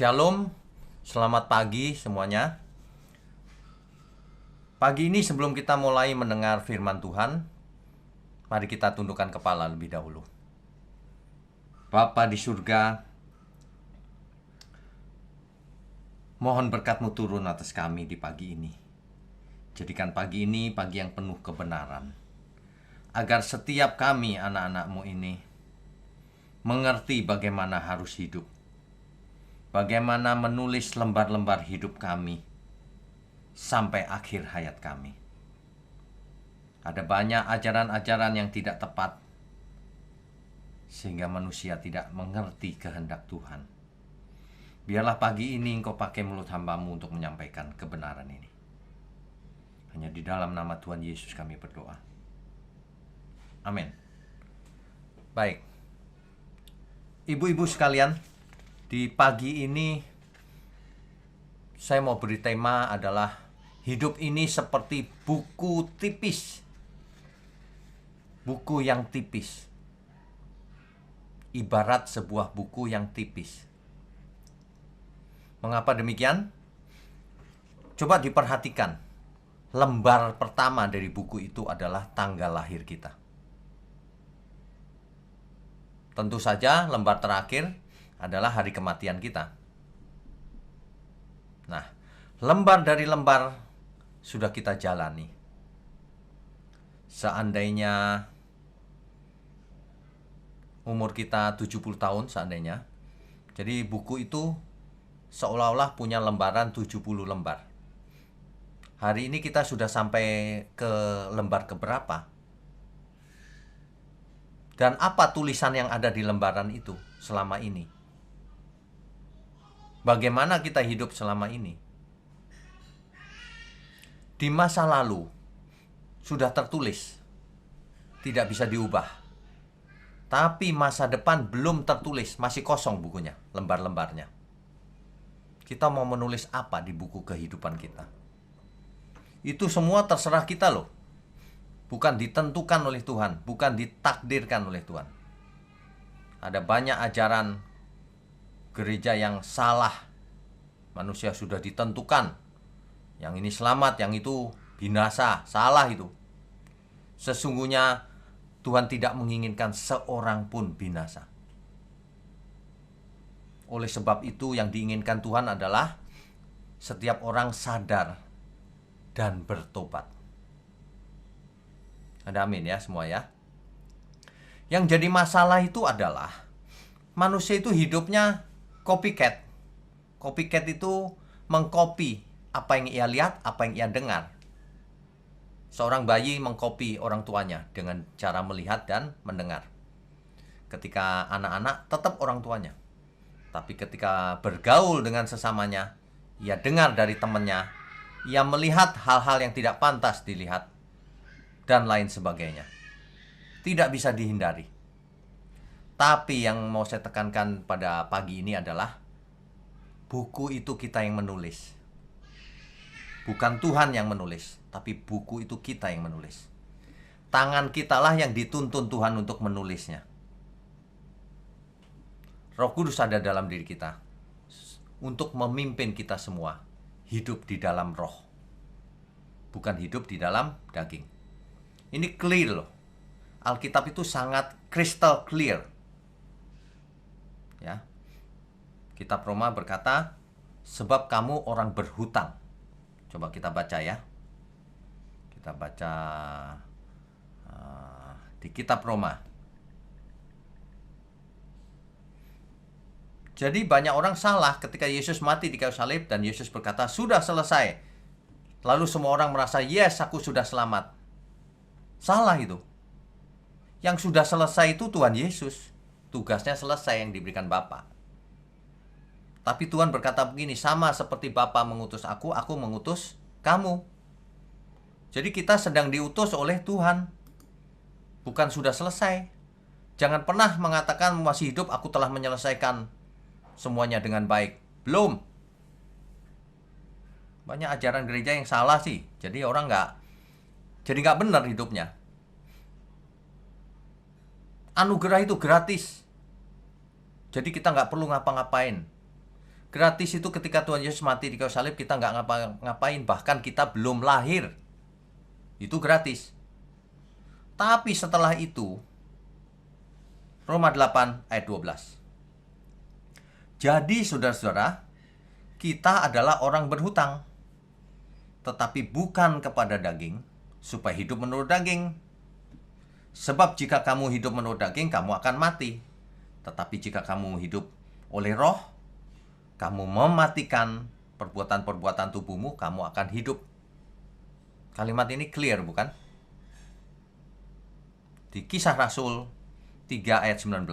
Shalom, selamat pagi semuanya. Pagi ini sebelum kita mulai mendengar firman Tuhan, mari kita tundukkan kepala lebih dahulu. Bapa di surga, mohon berkat-Mu turun atas kami di pagi ini. Jadikan pagi ini pagi yang penuh kebenaran, agar setiap kami anak-anak-Mu ini mengerti bagaimana harus hidup, bagaimana menulis lembar-lembar hidup kami sampai akhir hayat kami. Ada banyak ajaran-ajaran yang tidak tepat, sehingga manusia tidak mengerti kehendak Tuhan. Biarlah pagi ini Engkau pakai mulut hamba-Mu untuk menyampaikan kebenaran ini. Hanya di dalam nama Tuhan Yesus kami berdoa. Amin. Baik. Ibu-ibu sekalian, di pagi ini saya mau beri tema adalah hidup ini seperti buku tipis. Buku yang tipis. Ibarat sebuah buku yang tipis. Mengapa demikian? Coba diperhatikan. Lembar pertama dari buku itu adalah tanggal lahir kita. Tentu saja lembar terakhir adalah hari kematian kita. Nah, lembar dari lembar sudah kita jalani. Seandainya umur kita 70 tahun seandainya. Jadi buku itu seolah-olah punya lembaran 70 lembar. Hari ini kita sudah sampai ke lembar keberapa? Dan apa tulisan yang ada di lembaran itu selama ini? Bagaimana kita hidup selama ini? Di masa lalu sudah tertulis, tidak bisa diubah. Tapi masa depan belum tertulis, masih kosong bukunya, lembar-lembarnya. Kita mau menulis apa di buku kehidupan kita? Itu semua terserah kita loh. Bukan ditentukan oleh Tuhan, bukan ditakdirkan oleh Tuhan. Ada banyak ajaran gereja yang salah. Manusia sudah ditentukan. Yang ini selamat, yang itu binasa. Salah itu. Sesungguhnya Tuhan tidak menginginkan seorang pun binasa. Oleh sebab itu yang diinginkan Tuhan adalah setiap orang sadar dan bertobat. Ada amin ya semua ya. Yang jadi masalah itu adalah manusia itu hidupnya copycat. Copycat itu mengcopy apa yang ia lihat, apa yang ia dengar. Seorang bayi mengcopy orang tuanya dengan cara melihat dan mendengar. Ketika anak-anak tetap orang tuanya. Tapi ketika bergaul dengan sesamanya, ia dengar dari temannya, ia melihat hal-hal yang tidak pantas dilihat, dan lain sebagainya. Tidak bisa dihindari. Tapi yang mau saya tekankan pada pagi ini adalah buku itu kita yang menulis. Bukan Tuhan yang menulis, tapi buku itu kita yang menulis. Tangan kitalah yang dituntun Tuhan untuk menulisnya. Roh Kudus ada dalam diri kita untuk memimpin kita semua hidup di dalam roh, bukan hidup di dalam daging. Ini clear loh. Alkitab itu sangat crystal clear. Ya. Kitab Roma berkata, sebab kamu orang berhutang. Coba kita baca ya. Kita baca di kitab Roma. Jadi banyak orang salah ketika Yesus mati di kayu salib dan Yesus berkata, sudah selesai. Lalu semua orang merasa, yes, aku sudah selamat. Salah itu. Yang sudah selesai itu Tuhan Yesus. Tugasnya selesai yang diberikan Bapa. Tapi Tuhan berkata begini, sama seperti Bapa mengutus aku mengutus kamu. Jadi kita sedang diutus oleh Tuhan. Bukan sudah selesai. Jangan pernah mengatakan masih hidup, aku telah menyelesaikan semuanya dengan baik. Belum. Banyak ajaran gereja yang salah sih. Jadi orang nggak benar hidupnya. Anugerah itu gratis. Jadi kita nggak perlu ngapa-ngapain. Gratis itu ketika Tuhan Yesus mati di kayu salib, kita nggak ngapa-ngapain, bahkan kita belum lahir. Itu gratis. Tapi setelah itu, Roma 8 ayat 12. Jadi saudara-saudara, kita adalah orang berhutang, tetapi bukan kepada daging, supaya hidup menurut daging. Sebab jika kamu hidup menurut daging, kamu akan mati. Tetapi jika kamu hidup oleh roh, kamu mematikan perbuatan-perbuatan tubuhmu, kamu akan hidup. Kalimat ini clear, bukan? Di Kisah Rasul 3 ayat 19,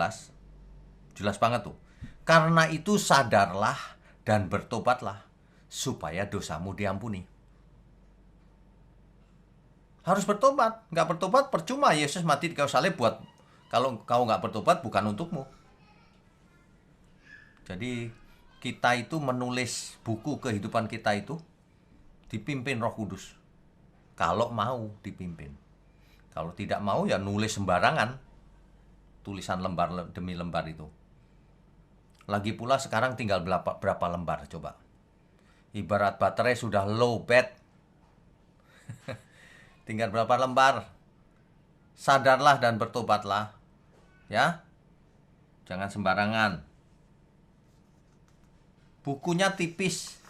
jelas banget tuh. Karena itu sadarlah dan bertobatlah, supaya dosamu diampuni. Harus bertobat. Nggak bertobat percuma Yesus mati di kayu salib buat. Kalau kau nggak bertobat, bukan untukmu. Jadi kita itu menulis buku kehidupan kita itu dipimpin Roh Kudus. Kalau mau dipimpin. Kalau tidak mau ya nulis sembarangan. Tulisan lembar demi lembar itu. Lagi pula sekarang tinggal berapa lembar coba. Ibarat baterai sudah low bat. Tinggal berapa lembar. Sadarlah dan bertobatlah. Ya. Jangan sembarangan. Bukunya tipis.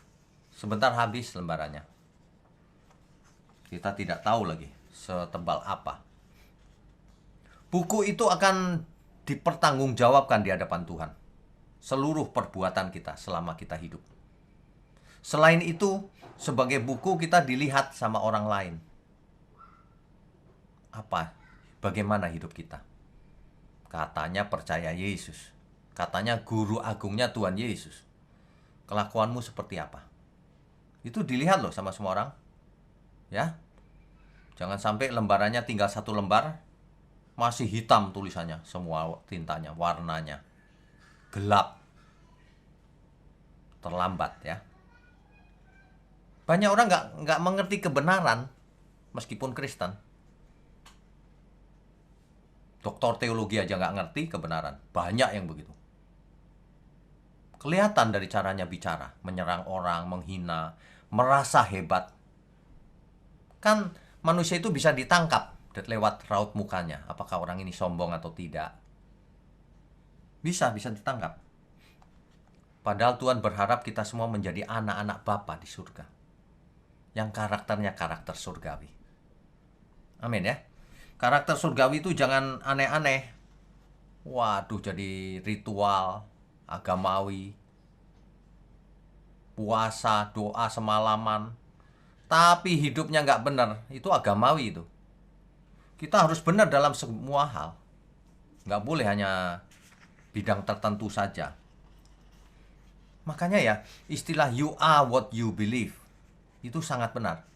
Sebentar habis lembarannya. Kita tidak tahu lagi setebal apa. Buku itu akan dipertanggungjawabkan di hadapan Tuhan. Seluruh perbuatan kita selama kita hidup. Selain itu, sebagai buku kita dilihat sama orang lain. Apa? Bagaimana hidup kita? Katanya percaya Yesus. Katanya guru agungnya Tuhan Yesus. Kelakuanmu seperti apa? Itu dilihat loh sama semua orang. Ya. Jangan sampai lembarannya tinggal 1 lembar, masih hitam tulisannya, semua tintanya, warnanya gelap. Terlambat ya. Banyak orang nggak mengerti kebenaran meskipun Kristen. Doktor teologi aja nggak ngerti kebenaran. Banyak yang begitu. Kelihatan dari caranya bicara, menyerang orang, menghina, merasa hebat. Kan manusia itu bisa ditangkap lewat raut mukanya. Apakah orang ini sombong atau tidak? Bisa ditangkap. Padahal Tuhan berharap kita semua menjadi anak-anak Bapa di surga. Yang karakternya karakter surgawi. Amin ya. Karakter surgawi itu jangan aneh-aneh. Waduh, jadi ritual agamawi, puasa, doa semalaman, tapi hidupnya nggak benar, itu agamawi itu. Kita harus benar dalam semua hal. Nggak boleh hanya bidang tertentu saja. Makanya ya, istilah you are what you believe, itu sangat benar.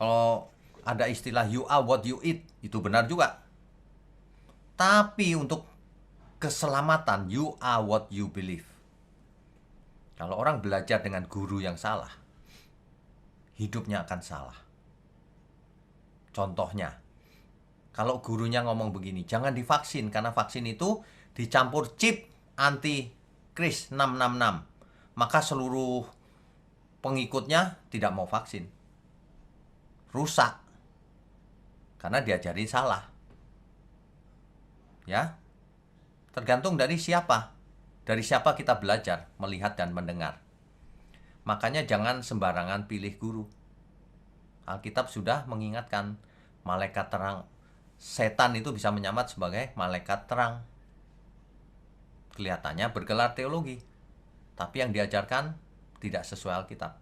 Kalau ada istilah you are what you eat, itu benar juga. Tapi untuk keselamatan, you are what you believe. Kalau orang belajar dengan guru yang salah, hidupnya akan salah. Contohnya, kalau gurunya ngomong begini, jangan divaksin karena vaksin itu dicampur chip anti-kris 666. Maka seluruh pengikutnya tidak mau vaksin. Rusak. Karena diajarin salah. Ya. Tergantung dari siapa. Dari siapa kita belajar, melihat dan mendengar. Makanya jangan sembarangan pilih guru. Alkitab sudah mengingatkan, malaikat terang, setan itu bisa menyamar sebagai malaikat terang. Kelihatannya bergelar teologi, tapi yang diajarkan tidak sesuai Alkitab.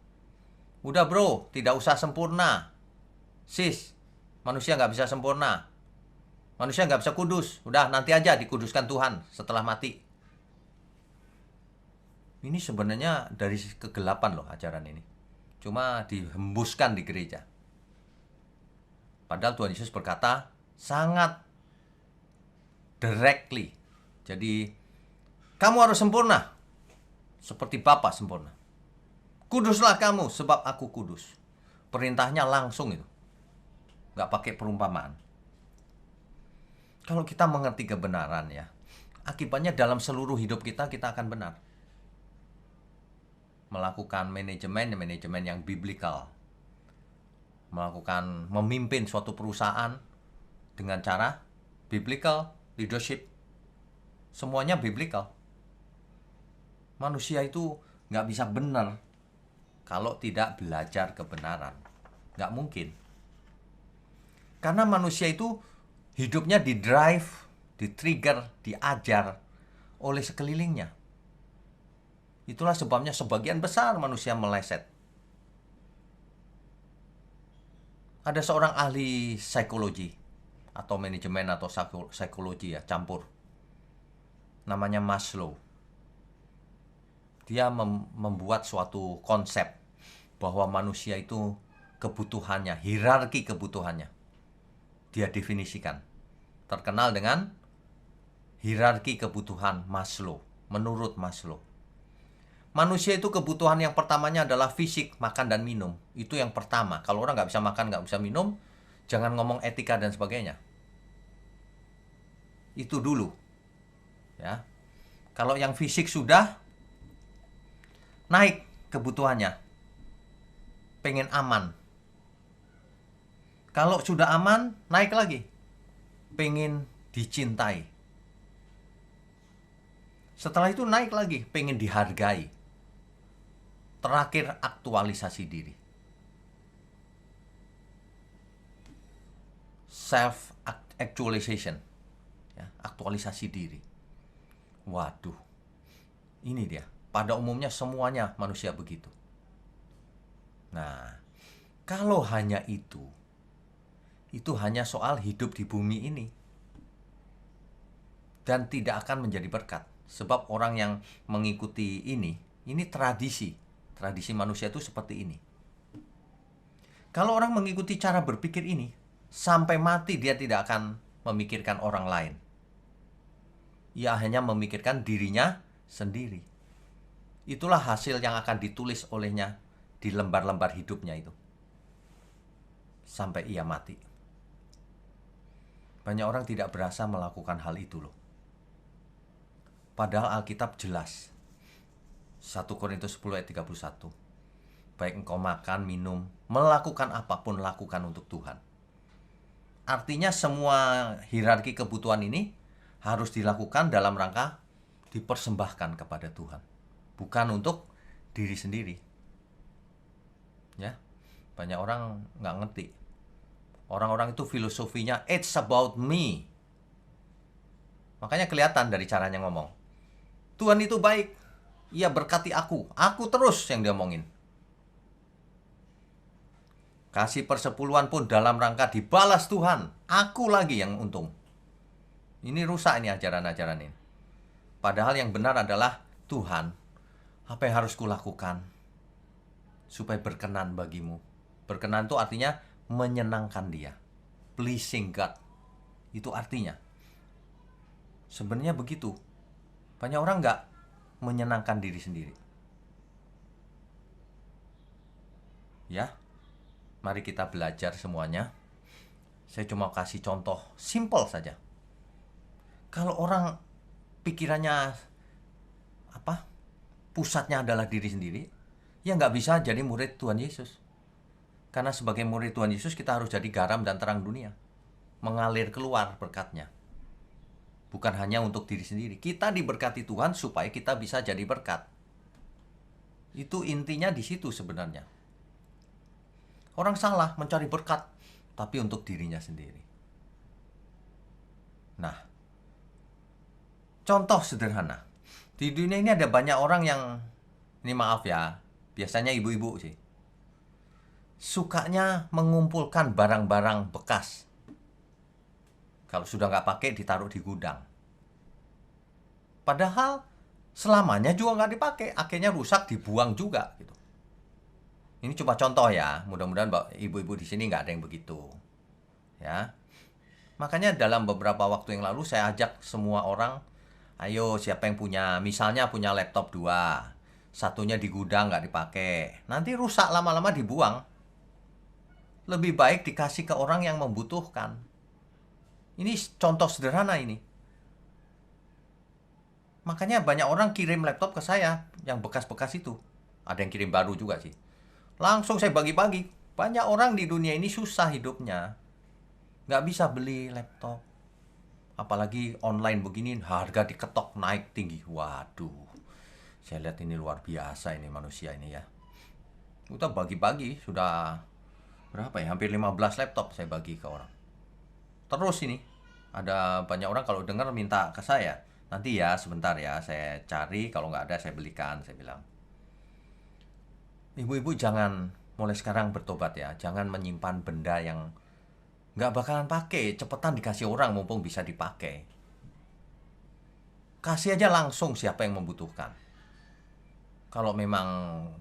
Udah bro, tidak usah sempurna. Sis, manusia nggak bisa sempurna. Manusia nggak bisa kudus. Udah, nanti aja dikuduskan Tuhan setelah mati. Ini sebenarnya dari kegelapan loh ajaran ini. Cuma dihembuskan di gereja. Padahal Tuhan Yesus berkata sangat directly. Jadi, kamu harus sempurna. Seperti Bapa sempurna. Kuduslah kamu sebab aku kudus. Perintahnya langsung itu. Nggak pakai perumpamaan. Kalau kita mengerti kebenaran ya, akibatnya dalam seluruh hidup kita akan benar. melakukan manajemen yang biblical, melakukan memimpin suatu perusahaan dengan cara biblical leadership, semuanya biblical. Manusia itu nggak bisa benar kalau tidak belajar kebenaran, nggak mungkin. Karena manusia itu hidupnya di-drive, di-trigger, diajar oleh sekelilingnya. Itulah sebabnya sebagian besar manusia meleset. Ada seorang ahli psikologi atau manajemen atau psikologi ya, campur. Namanya Maslow. Dia membuat suatu konsep bahwa manusia itu kebutuhannya, hierarki kebutuhannya. Dia definisikan. Terkenal dengan hierarki kebutuhan Maslow, menurut Maslow. Manusia itu kebutuhan yang pertamanya adalah fisik, makan dan minum. Itu yang pertama. Kalau orang nggak bisa makan, nggak bisa minum, jangan ngomong etika dan sebagainya. Itu dulu. Ya. Kalau yang fisik sudah, naik kebutuhannya. Pengen aman. Kalau sudah aman, naik lagi. Pengen dicintai. Setelah itu naik lagi, pengen dihargai. Terakhir, aktualisasi diri. Self-actualization. Ya, aktualisasi diri. Waduh. Ini dia. Pada umumnya semuanya manusia begitu. Nah, kalau hanya itu hanya soal hidup di bumi ini. Dan tidak akan menjadi berkat. Sebab orang yang mengikuti ini tradisi. Tradisi manusia itu seperti ini. Kalau orang mengikuti cara berpikir ini, sampai mati dia tidak akan memikirkan orang lain. Ia hanya memikirkan dirinya sendiri. Itulah hasil yang akan ditulis olehnya di lembar-lembar hidupnya itu. Sampai ia mati. Banyak orang tidak berasa melakukan hal itu loh. Padahal Alkitab jelas. 1 Korintus 10 ayat 31. Baik engkau makan, minum, melakukan apapun, lakukan untuk Tuhan. Artinya semua hierarki kebutuhan ini harus dilakukan dalam rangka dipersembahkan kepada Tuhan. Bukan untuk diri sendiri. Ya, banyak orang nggak ngerti. Orang-orang itu filosofinya, it's about me. Makanya kelihatan dari caranya ngomong. Tuhan itu baik. Ia berkati aku terus yang dia omongin. Kasih persepuluhan pun dalam rangka dibalas Tuhan, aku lagi yang untung. Ini rusak ini ajaran-ajaran ini. Padahal yang benar adalah Tuhan, apa yang harus kulakukan supaya berkenan bagimu. Berkenan itu artinya menyenangkan dia. Pleasing God. Itu artinya. Sebenarnya begitu. Banyak orang nggak menyenangkan diri sendiri. Ya, mari kita belajar semuanya. Saya cuma kasih contoh simple saja. Kalau orang pikirannya pusatnya adalah diri sendiri, ya nggak bisa jadi murid Tuhan Yesus. Karena sebagai murid Tuhan Yesus kita harus jadi garam dan terang dunia, mengalir keluar berkatnya. Bukan hanya untuk diri sendiri. Kita diberkati Tuhan supaya kita bisa jadi berkat. Itu intinya di situ sebenarnya. Orang salah mencari berkat, tapi untuk dirinya sendiri. Nah, contoh sederhana. Di dunia ini ada banyak orang yang, ini maaf ya, biasanya ibu-ibu sih, sukanya mengumpulkan barang-barang bekas. Kalau sudah nggak pakai, ditaruh di gudang. Padahal selamanya juga nggak dipakai, akhirnya rusak, dibuang juga gitu. Ini cuma contoh ya, mudah-mudahan ibu-ibu di sini nggak ada yang begitu. Ya, makanya dalam beberapa waktu yang lalu saya ajak semua orang, ayo siapa yang misalnya punya laptop 2, satunya di gudang nggak dipakai, nanti rusak lama-lama dibuang. Lebih baik dikasih ke orang yang membutuhkan. Ini contoh sederhana ini. Makanya banyak orang kirim laptop ke saya yang bekas-bekas itu. Ada yang kirim baru juga sih. Langsung saya bagi-bagi. Banyak orang di dunia ini susah hidupnya. Nggak bisa beli laptop. Apalagi online begini, harga diketok naik tinggi. Waduh, saya lihat ini luar biasa ini manusia ini ya. Kita bagi-bagi, sudah berapa ya? Hampir 15 laptop saya bagi ke orang. Terus ini, ada banyak orang kalau dengar minta ke saya. Nanti ya, sebentar ya, saya cari. Kalau nggak ada, saya belikan, saya bilang. Ibu-ibu jangan mulai sekarang bertobat ya. Jangan menyimpan benda yang nggak bakalan pakai. Cepetan dikasih orang mumpung bisa dipakai. Kasih aja langsung siapa yang membutuhkan. Kalau memang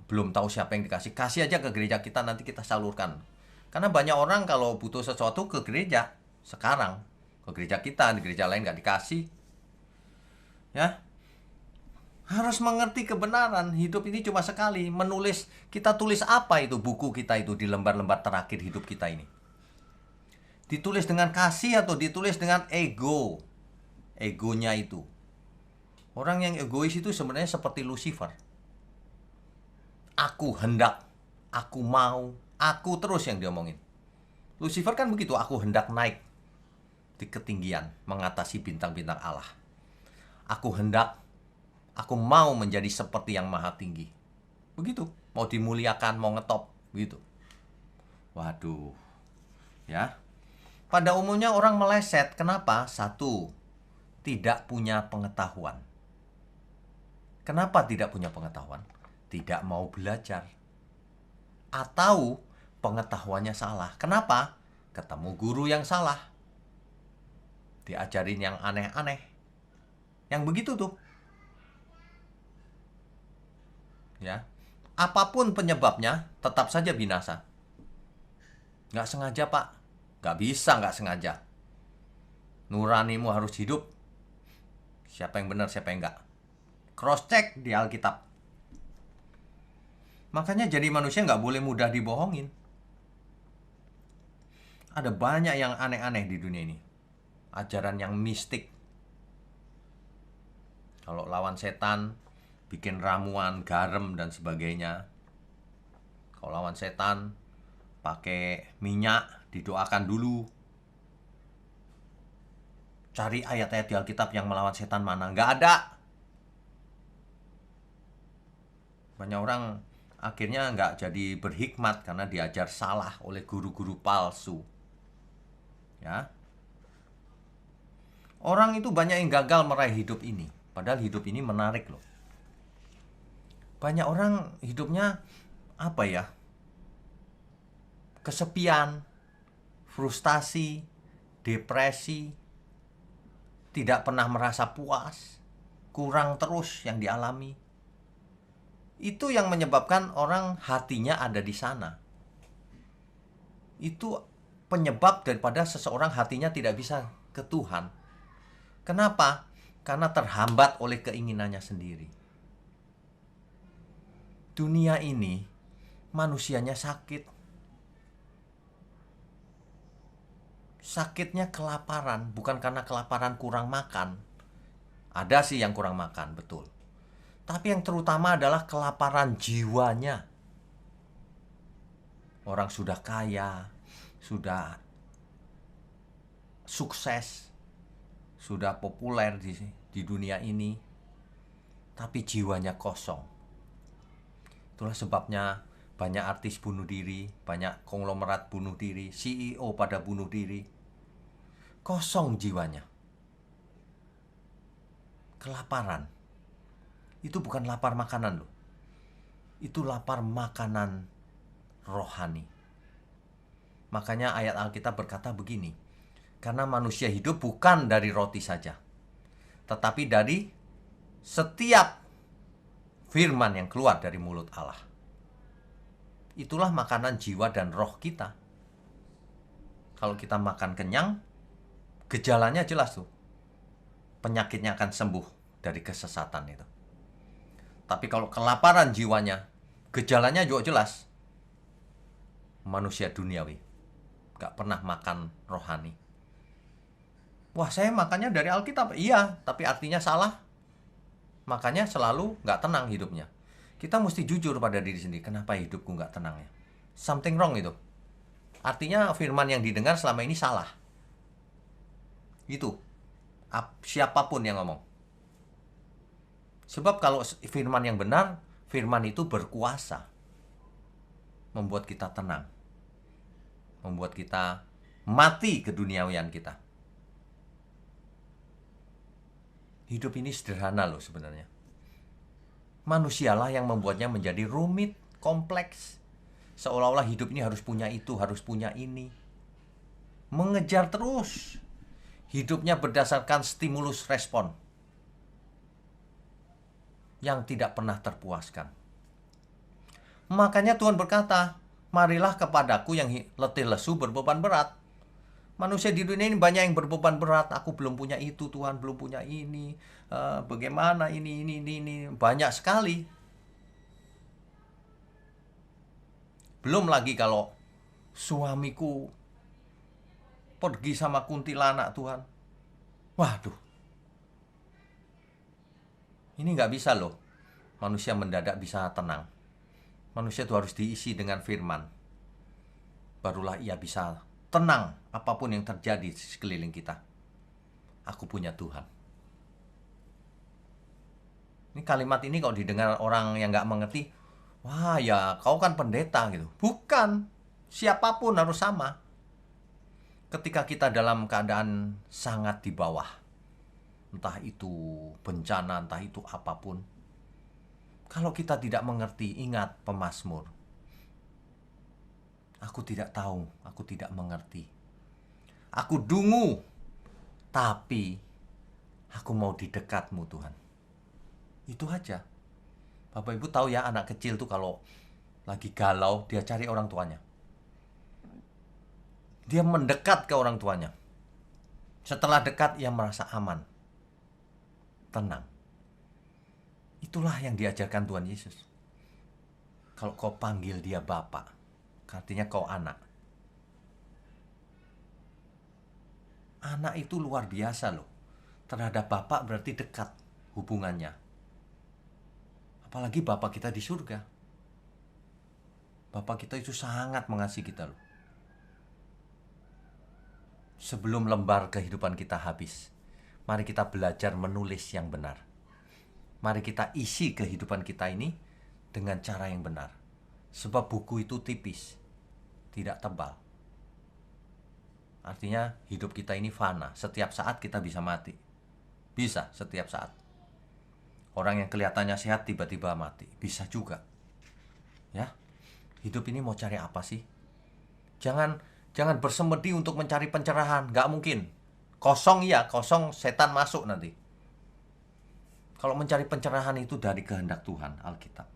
belum tahu siapa yang dikasih, kasih aja ke gereja kita, nanti kita salurkan. Karena banyak orang kalau butuh sesuatu ke gereja sekarang, ke gereja kita, di gereja lain nggak dikasih. Ya, harus mengerti kebenaran. Hidup ini cuma sekali. Kita tulis apa itu buku kita itu di lembar-lembar terakhir hidup kita ini? Ditulis dengan kasih atau ditulis dengan ego? Egonya itu. Orang yang egois itu sebenarnya seperti Lucifer. Aku hendak, aku mau, aku terus yang diomongin. Lucifer kan begitu, aku hendak naik di ketinggian, mengatasi bintang-bintang Allah. Aku hendak, aku mau menjadi seperti yang maha tinggi. Begitu, mau dimuliakan, mau ngetop, begitu. Waduh, ya. Pada umumnya orang meleset, kenapa? Satu, tidak punya pengetahuan. Kenapa tidak punya pengetahuan? Tidak mau belajar. Atau pengetahuannya salah. Kenapa? Ketemu guru yang salah. Diajarin yang aneh-aneh. Yang begitu tuh. Ya. Apapun penyebabnya, tetap saja binasa. Nggak sengaja, Pak. Nggak bisa nggak sengaja. Nuranimu harus hidup. Siapa yang benar, siapa yang nggak. Cross check di Alkitab. Makanya jadi manusia nggak boleh mudah dibohongin. Ada banyak yang aneh-aneh di dunia ini. Ajaran yang mistik. Kalau lawan setan, bikin ramuan, garam, dan sebagainya. Kalau lawan setan, pakai minyak, didoakan dulu. Cari ayat-ayat di Alkitab yang melawan setan mana. Nggak ada. Banyak orang akhirnya nggak jadi berhikmat karena diajar salah oleh guru-guru palsu. Ya. Orang itu banyak yang gagal meraih hidup ini. Padahal hidup ini menarik loh. Banyak orang hidupnya apa ya? Kesepian, frustasi, depresi, tidak pernah merasa puas, kurang terus yang dialami. Itu yang menyebabkan orang hatinya ada di sana. Itu penyebab daripada seseorang hatinya tidak bisa ke Tuhan. Kenapa? Karena terhambat oleh keinginannya sendiri. Dunia ini manusianya sakit. Sakitnya kelaparan, bukan karena kelaparan kurang makan. Ada sih yang kurang makan, betul. Tapi yang terutama adalah kelaparan jiwanya. Orang sudah kaya, sudah sukses, sudah populer di dunia ini, tapi jiwanya kosong. Itulah sebabnya banyak artis bunuh diri, banyak konglomerat bunuh diri, CEO pada bunuh diri. Kosong jiwanya. Kelaparan. Itu bukan lapar makanan loh. Itu lapar makanan rohani. Makanya ayat Alkitab berkata begini. Karena manusia hidup bukan dari roti saja, tetapi dari setiap firman yang keluar dari mulut Allah. Itulah makanan jiwa dan roh kita. Kalau kita makan kenyang, gejalanya jelas tuh. Penyakitnya akan sembuh dari kesesatan itu. Tapi kalau kelaparan jiwanya, gejalanya juga jelas. Manusia duniawi. Gak pernah makan rohani. Wah, saya makannya dari Alkitab. Iya, tapi artinya salah. Makanya selalu gak tenang hidupnya. Kita mesti jujur pada diri sendiri. Kenapa hidupku nggak tenang ya? Something wrong itu. Artinya firman yang didengar selama ini salah. Itu. Siapapun yang ngomong. Sebab kalau firman yang benar, firman itu berkuasa. Membuat kita tenang. Membuat kita mati keduniawian kita. Hidup ini sederhana loh sebenarnya. Manusialah yang membuatnya menjadi rumit, kompleks. Seolah-olah hidup ini harus punya itu, harus punya ini. Mengejar terus. Hidupnya berdasarkan stimulus respon yang tidak pernah terpuaskan. Makanya Tuhan berkata, marilah kepadaku yang letih lesu berbeban berat. Manusia di dunia ini banyak yang berbeban berat. Aku belum punya itu, Tuhan belum punya ini. Bagaimana ini. Banyak sekali. Belum lagi kalau suamiku pergi sama kuntilanak, Tuhan. Waduh. Ini nggak bisa loh. Manusia mendadak bisa tenang. Manusia itu harus diisi dengan firman. Barulah ia bisa tenang apapun yang terjadi di sekeliling kita. Aku punya Tuhan. Ini kalimat ini kalau didengar orang yang nggak mengerti, wah ya kau kan pendeta gitu. Bukan. Siapapun harus sama. Ketika kita dalam keadaan sangat di bawah, entah itu bencana, entah itu apapun, kalau kita tidak mengerti, ingat pemazmur. Aku tidak tahu, aku tidak mengerti. Aku dungu, tapi aku mau di dekatmu Tuhan. Itu aja. Bapak Ibu tahu ya, anak kecil tuh kalau lagi galau, dia cari orang tuanya. Dia mendekat ke orang tuanya. Setelah dekat, ia merasa aman. Tenang. Itulah yang diajarkan Tuhan Yesus. Kalau kau panggil dia Bapa, artinya kau anak. Anak itu luar biasa loh. Terhadap Bapa berarti dekat hubungannya. Apalagi Bapa kita di surga. Bapa kita itu sangat mengasihi kita loh. Sebelum lembar kehidupan kita habis, mari kita belajar menulis yang benar. Mari kita isi kehidupan kita ini dengan cara yang benar. Sebab buku itu tipis, tidak tebal. Artinya hidup kita ini fana. Setiap saat kita bisa mati. Bisa setiap saat. Orang yang kelihatannya sehat tiba-tiba mati. Bisa juga. Ya. Hidup ini mau cari apa sih? Jangan bersemedi untuk mencari pencerahan. Gak mungkin. Kosong ya, kosong setan masuk nanti. Kalau mencari pencerahan itu dari kehendak Tuhan, Alkitab.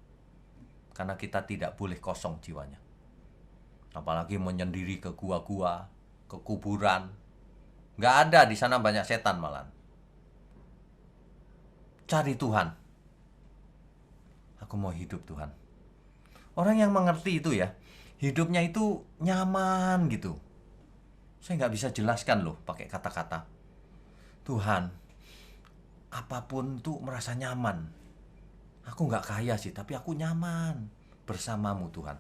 Karena kita tidak boleh kosong jiwanya. Apalagi menyendiri ke gua-gua, ke kuburan. Gak ada, di sana banyak setan malah. Cari Tuhan. Aku mau hidup Tuhan. Orang yang mengerti itu ya, hidupnya itu nyaman gitu. Saya gak bisa jelaskan loh pakai kata-kata. Tuhan, apapun tuh merasa nyaman. Aku gak kaya sih, tapi aku nyaman bersamamu Tuhan.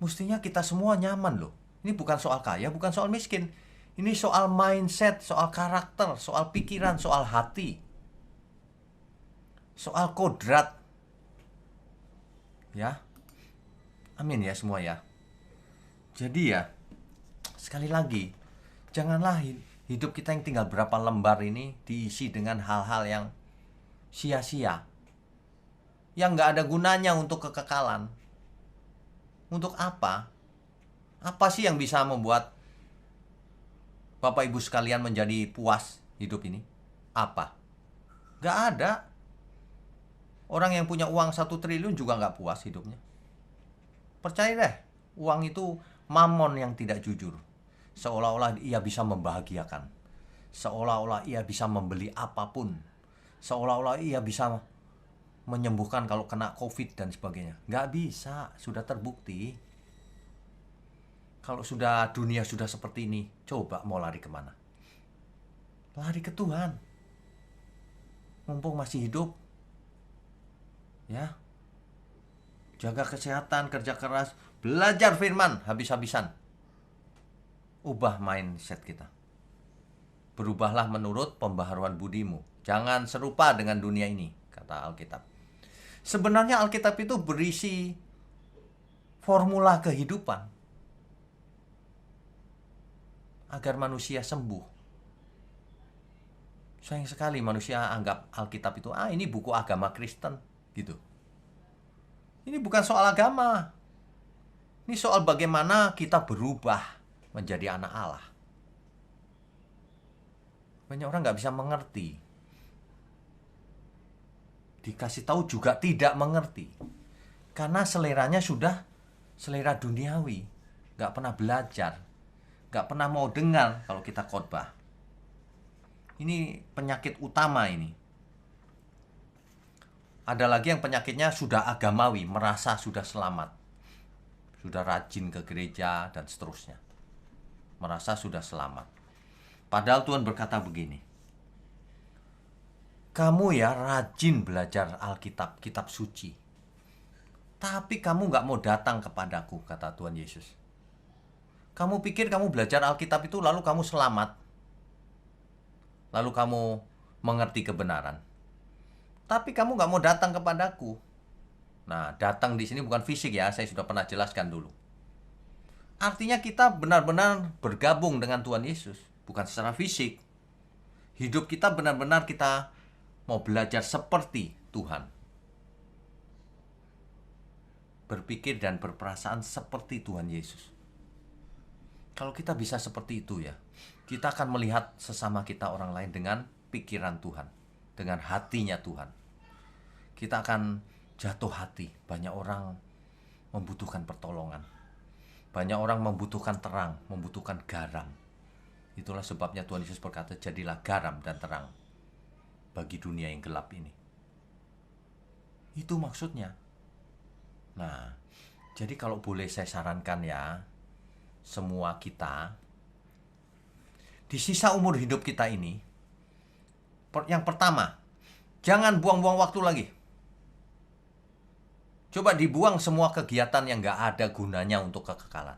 Mestinya kita semua nyaman loh. Ini bukan soal kaya, bukan soal miskin. Ini soal mindset, soal karakter, soal pikiran, soal hati. Soal kodrat. Ya. Amin ya semua ya. Jadi ya, sekali lagi, janganlah hidup kita yang tinggal berapa lembar ini diisi dengan hal-hal yang sia-sia. Yang gak ada gunanya untuk kekekalan. Untuk apa? Apa sih yang bisa membuat Bapak Ibu sekalian menjadi puas hidup ini? Apa? Gak ada. Orang yang punya uang 1 triliun juga gak puas hidupnya. Percaya deh, uang itu mamon yang tidak jujur. Seolah-olah ia bisa membahagiakan. Seolah-olah ia bisa membeli apapun. Seolah-olah ia bisa menyembuhkan kalau kena COVID dan sebagainya. Gak bisa, sudah terbukti. Kalau sudah dunia sudah seperti ini, coba mau lari kemana? Lari ke Tuhan. Mumpung masih hidup. Ya, jaga kesehatan, kerja keras, belajar firman habis-habisan. Ubah mindset kita. Berubahlah menurut pembaharuan budimu. Jangan serupa dengan dunia ini, kata Alkitab. Sebenarnya Alkitab itu berisi formula kehidupan agar manusia sembuh. Sayang sekali manusia anggap Alkitab itu, ini buku agama Kristen, gitu. Ini bukan soal agama. Ini soal bagaimana kita berubah menjadi anak Allah. Banyak orang nggak bisa mengerti. Dikasih tahu juga tidak mengerti. Karena seleranya sudah selera duniawi. Nggak pernah belajar. Nggak pernah mau dengar kalau kita khotbah. Ini penyakit utama ini. Ada lagi yang penyakitnya sudah agamawi, merasa sudah selamat. Sudah rajin ke gereja dan seterusnya. Merasa sudah selamat. Padahal Tuhan berkata begini. Kamu ya rajin belajar Alkitab, kitab suci. Tapi kamu nggak mau datang kepadaku, kata Tuhan Yesus. Kamu pikir kamu belajar Alkitab itu lalu kamu selamat. Lalu kamu mengerti kebenaran. Tapi kamu nggak mau datang kepadaku. Nah, datang di sini bukan fisik ya, saya sudah pernah jelaskan dulu. Artinya kita benar-benar bergabung dengan Tuhan Yesus, bukan secara fisik. Hidup kita benar-benar kita mau belajar seperti Tuhan. Berpikir dan berperasaan seperti Tuhan Yesus. Kalau kita bisa seperti itu ya, kita akan melihat sesama kita orang lain dengan pikiran Tuhan, dengan hatinya Tuhan. Kita akan jatuh hati. Banyak orang membutuhkan pertolongan. Banyak orang membutuhkan terang, membutuhkan garam. Itulah sebabnya Tuhan Yesus berkata, jadilah garam dan terang bagi dunia yang gelap ini. Itu maksudnya. Nah, jadi kalau boleh saya sarankan ya, semua kita di sisa umur hidup kita ini, yang pertama, jangan buang-buang waktu lagi. Coba dibuang semua kegiatan yang gak ada gunanya untuk kekekalan.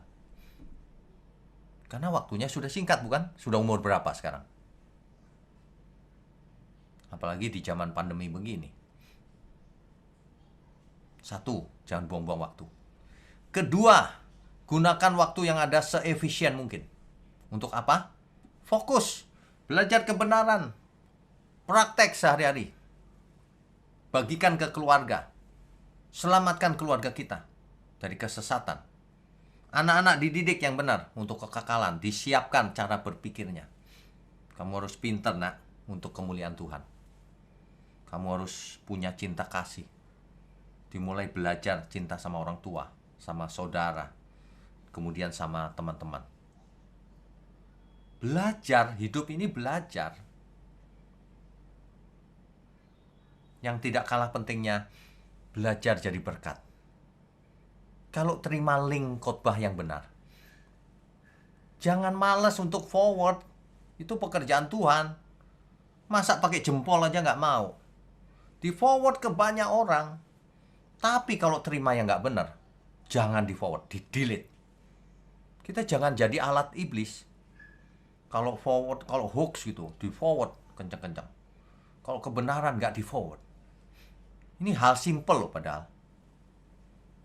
Karena waktunya sudah singkat, bukan? Sudah umur berapa sekarang? Apalagi di zaman pandemi begini. Satu, jangan buang-buang waktu. Kedua, gunakan waktu yang ada seefisien mungkin. Untuk apa? Fokus, belajar kebenaran, praktek sehari-hari. Bagikan ke keluarga. Selamatkan keluarga kita dari kesesatan. Anak-anak dididik yang benar untuk kekekalan. Disiapkan cara berpikirnya. Kamu harus pintar nak untuk kemuliaan Tuhan. Kamu harus punya cinta kasih. Dimulai belajar cinta sama orang tua, sama saudara, kemudian sama teman-teman. Belajar, hidup ini belajar. Yang tidak kalah pentingnya, belajar jadi berkat. Kalau terima link khotbah yang benar, jangan malas untuk forward. Itu pekerjaan Tuhan. Masa pakai jempol aja nggak mau? Di forward ke banyak orang. Tapi kalau terima yang nggak benar, jangan di forward, di delete. Kita jangan jadi alat iblis. Kalau forward, kalau hoax gitu, di forward kencang-kencang. Kalau kebenaran nggak di forward. Ini hal simple loh padahal.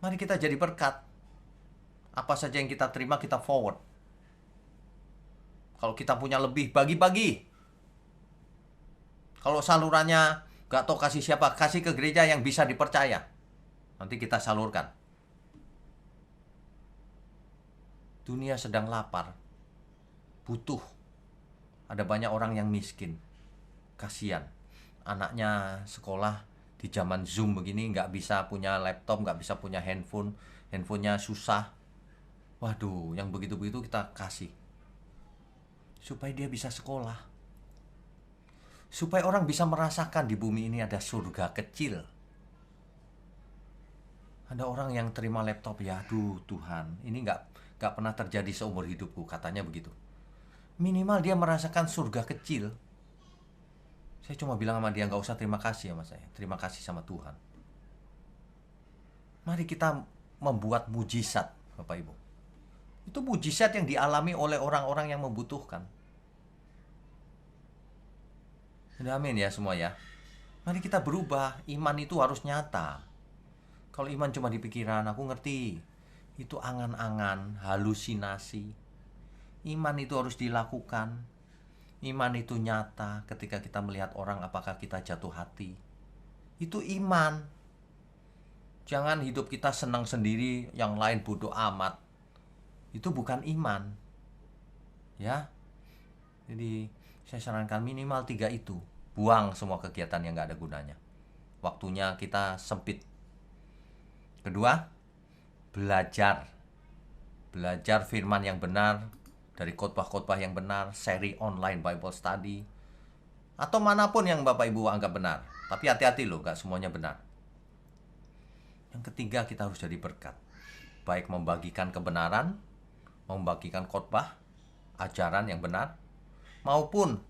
Mari kita jadi berkat. Apa saja yang kita terima kita forward. Kalau kita punya lebih, bagi-bagi. Kalau salurannya gak tahu kasih siapa, kasih ke gereja yang bisa dipercaya. Nanti kita salurkan. Dunia sedang lapar. Butuh. Ada banyak orang yang miskin. Kasihan. Anaknya sekolah di zaman Zoom begini, nggak bisa punya laptop, nggak bisa punya handphone. Handphonenya susah. Waduh, yang begitu-begitu kita kasih. Supaya dia bisa sekolah. Supaya orang bisa merasakan di bumi ini ada surga kecil. Ada orang yang terima laptop, ya aduh Tuhan, ini nggak pernah terjadi seumur hidupku, katanya begitu. Minimal dia merasakan surga kecil. Saya cuma bilang sama dia, nggak usah terima kasih sama saya, terima kasih sama Tuhan. Mari kita membuat mujizat, Bapak Ibu. Itu mujizat yang dialami oleh orang-orang yang membutuhkan. Amin ya semua ya. Mari kita berubah. Iman itu harus nyata. Kalau iman cuma di pikiran, aku ngerti. Itu angan-angan, halusinasi. Iman itu harus dilakukan. Iman itu nyata ketika kita melihat orang, apakah kita jatuh hati. Itu iman. Jangan hidup kita senang sendiri, yang lain bodoh amat. Itu bukan iman. Ya. Jadi saya sarankan minimal 3 itu. Buang semua kegiatan yang gak ada gunanya. Waktunya kita sempit. Kedua, belajar firman yang benar, dari khotbah-khotbah yang benar, seri online Bible study, atau manapun yang Bapak Ibu anggap benar. Tapi hati-hati loh, gak semuanya benar. Yang ketiga, kita harus jadi berkat. Baik membagikan kebenaran, membagikan khotbah, ajaran yang benar, maupun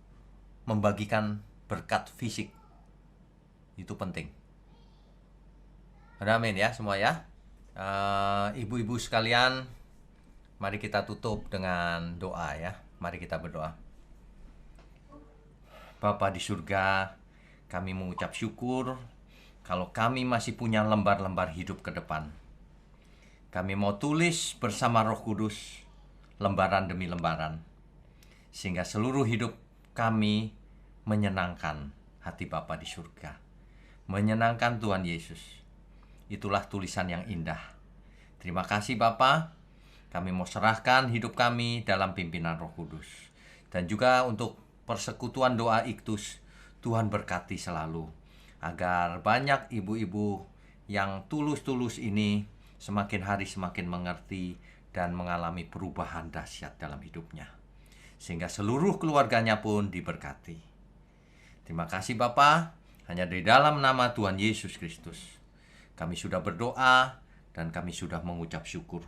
membagikan berkat fisik. Itu penting. Amin ya semua ya. Ibu-ibu sekalian, mari kita tutup dengan doa ya. Mari kita berdoa. Bapa di surga, kami mengucap syukur kalau kami masih punya lembar-lembar hidup ke depan. Kami mau tulis bersama Roh Kudus lembaran demi lembaran, sehingga seluruh hidup kami menyenangkan hati Bapa di surga, menyenangkan Tuhan Yesus. Itulah tulisan yang indah. Terima kasih Bapa. Kami mau serahkan hidup kami dalam pimpinan Roh Kudus. Dan juga untuk persekutuan doa Iktus, Tuhan berkati selalu. Agar banyak ibu-ibu yang tulus-tulus ini semakin hari semakin mengerti dan mengalami perubahan dahsyat dalam hidupnya. Sehingga seluruh keluarganya pun diberkati. Terima kasih Bapa. Hanya di dalam nama Tuhan Yesus Kristus kami sudah berdoa dan kami sudah mengucap syukur.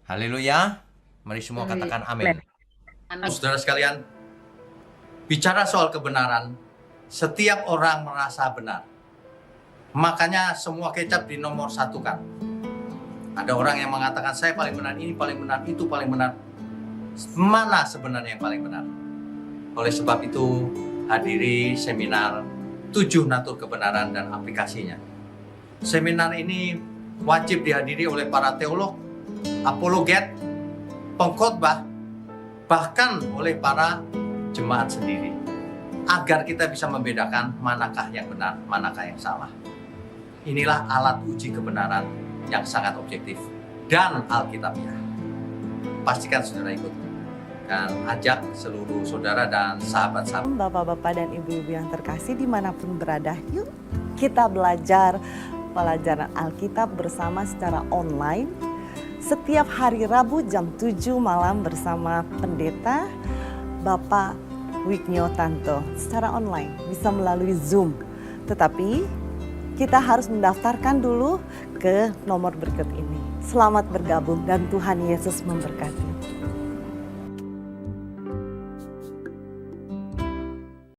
Haleluya. Mari semua katakan amin. Amin. Saudara sekalian, bicara soal kebenaran, setiap orang merasa benar. Makanya semua kecap dinomor satukan. Ada orang yang mengatakan saya paling benar, ini paling benar, itu paling benar. Mana sebenarnya yang paling benar? Oleh sebab itu, hadiri seminar 7 natur kebenaran dan aplikasinya. Seminar ini wajib dihadiri oleh para teolog, apologet, pengkhotbah, bahkan oleh para jemaat sendiri, agar kita bisa membedakan manakah yang benar, manakah yang salah. Inilah alat uji kebenaran yang sangat objektif dan alkitabiah. Pastikan saudara ikut dan ajak seluruh saudara dan sahabat-sahabat. Bapak-bapak dan ibu-ibu yang terkasih dimanapun berada, yuk kita belajar pelajaran Alkitab bersama secara online setiap hari Rabu jam 7 malam bersama pendeta Bapak Wignio Tanto secara online, bisa melalui Zoom. Tetapi kita harus mendaftarkan dulu ke nomor berikut ini. Selamat bergabung dan Tuhan Yesus memberkati.